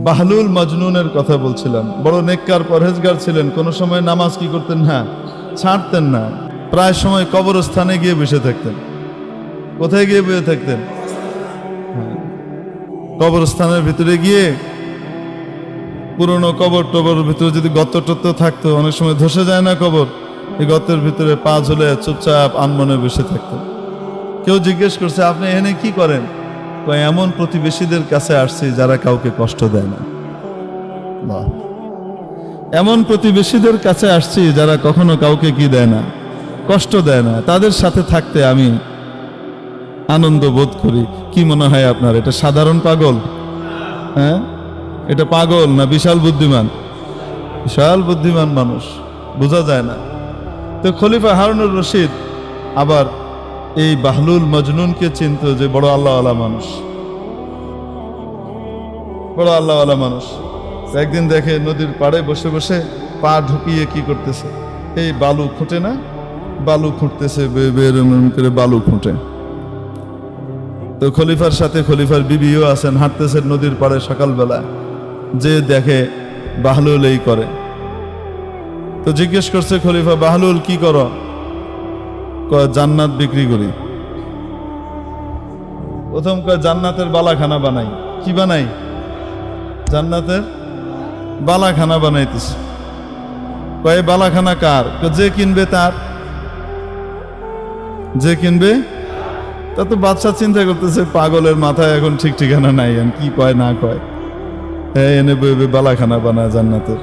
বাহলুল মজনুনের কথা বলছিলাম। বড় নেককার পরহেজগার ছিলেন। কোনো সময় নামাজ কি করতেন না, ছাড়তেন না। প্রায় সময় কবরস্থানে গিয়ে বসে থাকতেন। কোথায় গিয়ে বসে থাকতেন? কবরস্থানের ভিতরে গিয়ে পুরনো কবর টবর ভিতরে যদি গর্ত টর্ত থাকতো, অনেক সময় ধসে যায় না কবর, এই গর্তের ভিতরে পা ঝুলে চুপচাপ আনমনে বসে থাকতেন। কেউ জিজ্ঞেস করছে, আপনি এখানে কি করেন? এমন প্রতিবেশীদের কাছে আসছি যারা কাউকে কষ্ট দেয় না। বাহ! এমন প্রতিবেশীদের কাছে আসছি যারা কখনো কাউকে কি দেয় না, কষ্ট দেয় না। তাদের সাথে থাকতে আমি আনন্দ বোধ করি। কি মনে হয় আপনার? এটা সাধারণ পাগল? হ্যাঁ, এটা পাগল না বিশাল বুদ্ধিমান? বিশাল বুদ্ধিমান মানুষ, বোঝা যায় না। তো খলিফা হারুনুর রশিদ আবার এই বাহলুল মজনুনকে চিনত যে বড় আল্লাহওয়ালা মানুষ, বড় আল্লাহওয়ালা মানুষ। একদিন দেখে নদীর পাড়ে বসে বসে পা ঢুকিয়ে কি করতেছে, এই বালু খুঁটে না, বালু খুঁটতেছে, করে বালু খুঁটে। তো খলিফার সাথে খলিফার বিবিও আছেন, হাঁটতেছেন নদীর পাড়ে সকালবেলা, যে দেখে বাহলুল এই করে। তো জিজ্ঞেস করছে খলিফা, বাহলুল কি করো? জান্নাত বিক্রি করি। প্রথম কয় জান্নাতের বালাখানা বানাই। কি বানাই? জান্নাতের বালাখানা বানাইতেছে। কয় বালাখানা কার? যে কিনবে তার। যে কিনবে তা তো বাদশা চিন্তা করতেছে, পাগলের মাথায় এখন ঠিক ঠিকানা নাই, কি কয় না কয়। এনে বালাখানা বানায় জান্নাতের।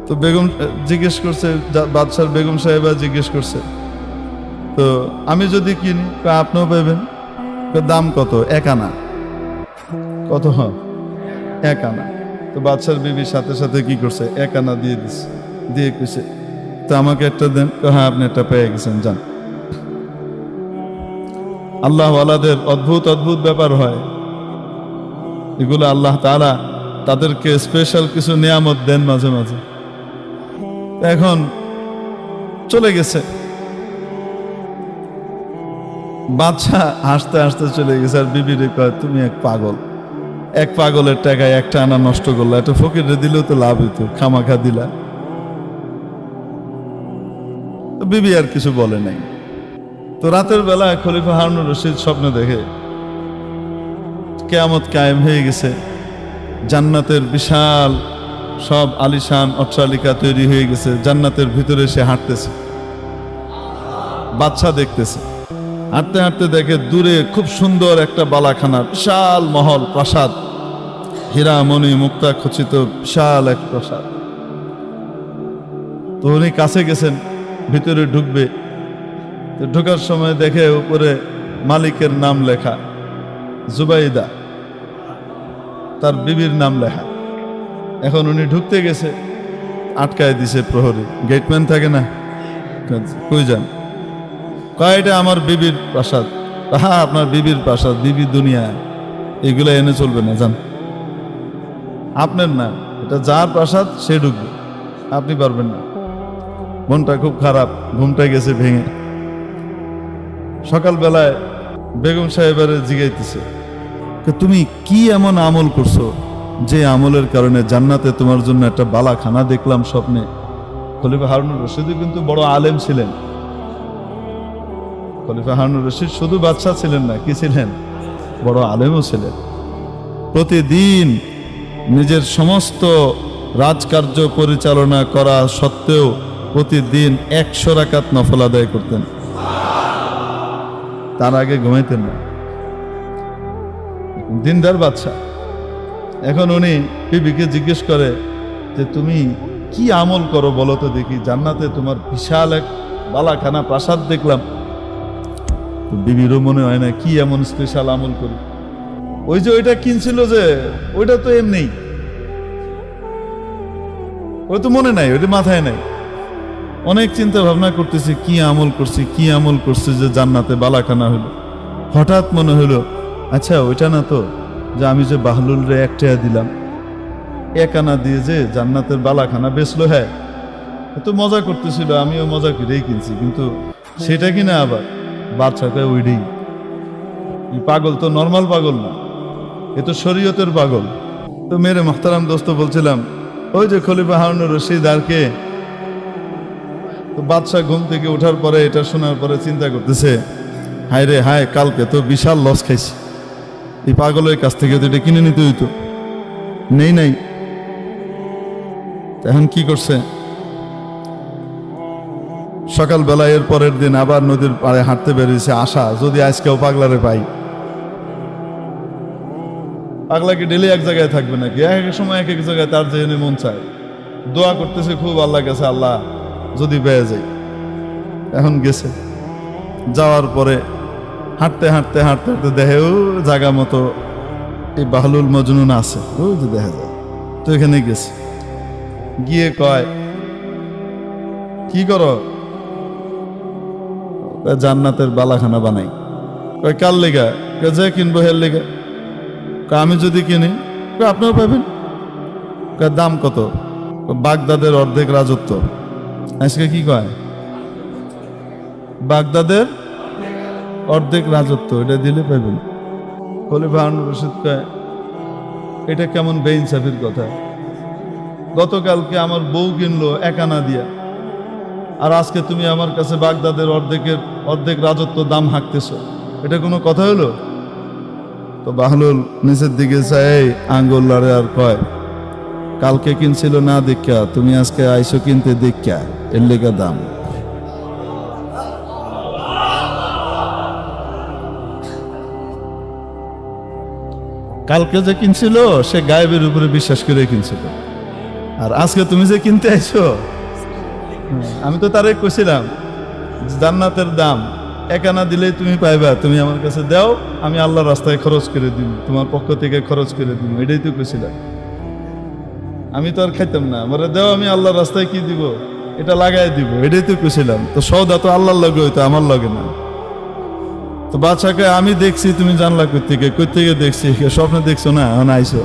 তো বেগম জিজ্ঞেস করছে, বাদশার বেগম সাহেবা জিজ্ঞেস করছে, তো আমি যদি কিনি? আপনিও পাইবেন। দাম কত? 1 আনা। কত? 1 আনা। তো বাদশার বিবি সাথে সাথে কি করছে, 1 আনা দিয়ে দিচ্ছে। দিয়ে কইছে, তো আমাকে একটা দেন। হ্যাঁ, আপনি একটা পেয়ে গেছেন, যান। আল্লাহওয়ালাদের অদ্ভুত অদ্ভুত ব্যাপার হয় এগুলো। আল্লাহ তাআলা তাদেরকে স্পেশাল কিছু নিয়ামত দেন মাঝে মাঝে। এখন চলে গেছে বাদশা, হাসতে হাসতে চলে গেছে। আর বিবিরে কয়, তুমি এক পাগল, এক পাগলের টাকায় 1টা আনা নষ্ট করলা, একটা ফকিরে দিলেও তো লাভ হইতো, খামাখা দিলা। বিবি আর কিছু বলে নাই। তো রাতের বেলা খলিফা হারুনুর রশিদ স্বপ্নে দেখে কিয়ামত কায়েম হয়ে গেছে, জান্নাতের বিশাল সব আলিশান অট্টালিকা তৈরি হয়ে গেছে, জান্নাতের ভিতরে সে হাঁটতেছে, বাদশা দেখতেছে। হাঁটতে হাঁটতে দেখে দূরে খুব সুন্দর একটা বালাখানা, বিশাল মহল, প্রাসাদ, হীরা মণি মুক্তা খচিত বিশাল এক প্রাসাদ। তো উনি কাছে গেছেন, ভিতরে ঢুকবে। তো ঢোকার সময় দেখে উপরে মালিকের নাম লেখা, জুবাইদা, তার বিবির নাম লেখা। এখন উনি ঢুকতে গেছে, আটকায় দিছে প্রহরী, গেটম্যান থাকে না, কই যান? কয়, এটা আমার বিবির প্রাসাদ। হ্যাঁ, আপনার বিবির প্রাসাদ, বিবি দুনিয়া, এগুলো এনে চলবে না, যান। আপনার না, এটা যার প্রাসাদ সে ঢুকবে, আপনি পারবেন না। মনটা খুব খারাপ, ঘুমটা গেছে ভেঙে। সকালবেলায় বেগম সাহেবের জিগাইতেছে, তুমি কি এমন আমল করছো যে আমলের কারণে জান্নাতে তোমার জন্য একটা বালাখানা দেখলাম স্বপ্নে? খলিফা হারুনুর রশিদ কিন্তু বড় আলেম ছিলেন। খলিফা হারুনুর রশিদ শুধু বাদশা ছিলেন না, কি ছিলেন? বড় আলেমও ছিলেন। প্রতিদিন নিজের সমস্ত রাজকার্য পরিচালনা করা সত্ত্বেও প্রতিদিন 100 রাকাত নফল আদায় করতেন। তার আগে ঘুমাইতেন না। দিনদার বাদশা। এখন উনি বিবিকে জিজ্ঞেস করে যে, তুমি কি আমল করো বলো তো দেখি, জান্নাতে তোমার বিশাল এক বালাখানা প্রাসাদ দেখলাম। বিবিরও মনে হয় না কি এমন স্পেশাল আমল করি। ওই যে ওইটা কিনছিল যে, ওইটা তো এমনি, ওই তো মনে নাই, ওইটা মাথায় নাই। অনেক চিন্তা ভাবনা করতেছি, কি আমল করছি, কি আমল করছি যে জান্নাতে বালাখানা হলো। হঠাৎ মনে হলো, আচ্ছা ওইটা না তো যে আমি যে বাহলুল রে 1 টাকা দিলাম, 1 আনা দিয়ে যে জান্নাতের বালাখানা বেচলো। হ্যাঁ, তো মজা করতেছিল, আমিও মজা করেই কিনছি, কিন্তু সেটা কিনা আবার বাদশাকে ওইটাই। পাগল তো নর্মাল পাগল না, এ তো শরীয়তের পাগল। তো মেরে মোহতারাম দোস্ত বলছিলাম, ওই যে খলিফা হারুনুর রশিদ আর কে। তো বাদশাহ ঘুম থেকে ওঠার পরে এটা শোনার পরে চিন্তা করতেছে, হায় রে হায়, কালকে তো বিশাল লস খাইছি, এই পাগলের কাছ থেকে তো এটা কিনে নিতে হইতো, নাই। এখন কি করছে, সকালবেলা এর পরের দিন আবার নদীর পাড়ে হাঁটতে বেরিয়েছে, আশা যদি আজকেও পাগলারে পাই। পাগলা কি ডেলি এক জায়গায় থাকবে নাকি? এক এক সময় এক এক জায়গায় তার যেখানে মন চায়। দোয়া করতেছে খুব আল্লাহর কাছে, আল্লাহ যদি পেয়ে যাই। এখন গেছে, যাওয়ার পরে হাঁটতে হাঁটতে হাঁটতে হাঁটতে দেখে ও জায়গা মতো এই বাহলুল মজনুন আছে, ওই যে দেখা যায়। তো এখানে গেছে, গিয়ে কয়, কি করো? জান্নাতের বালাখানা বানাই। কয় কার লেগা? যে কিনবো হের লেগা। আমি যদি কিনি আপনারা পাবেন। দাম কত? বাগদাদের অর্ধেক রাজত্ব। আজকে কি কয়? বাগদাদের অর্ধেক রাজত্ব, এটা দিলে পাবেন। খলিফা হারুনুর রশিদ কয়, এটা কেমন বেইনসাফির কথা? গতকালকে আমার বউ কিনলো 1 আনা দিয়া, আর আজকে তুমি আমার কাছে বাগদাদের অর্ধেক রাজত্ব দাম হাঁকতেছো, এটা কোনো কথা হলো? তো বাহলুল নিচের দিকে চাই আঙ্গুল লড়ে আর কয়, কালকে কিনছিল না দেখা, তুমি আজকে আইসো কিনতে দেখা, এর লেগা দাম। কালকে যে কিনছিল সে গায়েবের উপরে বিশ্বাস করে কিনছিল, আর আজকে তুমি যে কিনতে আইছো, আমি তো তারে কইছিলাম জান্নাতের দাম 1 আনা দিলেই তুমি পাইবা, তুমি আমার কাছে দাও, আমি আল্লাহর রাস্তায় খরচ করে দিব, তোমার পক্ষ থেকে খরচ করে দিব, এটাই তো কইছিলাম। আমি তো আর খাইতাম না, আমারে দাও, আমি আল্লাহর রাস্তায় কি দিব, এটা লাগাই দিব, এটাই তো কইছিলাম। তো সওদা তো আল্লাহর লগে হইতো, আমার লগে না। তো বাদশাকে আমি দেখছি, তুমি জানলা কই থেকে দেখছি? স্বপ্নে দেখছো না? আইসো।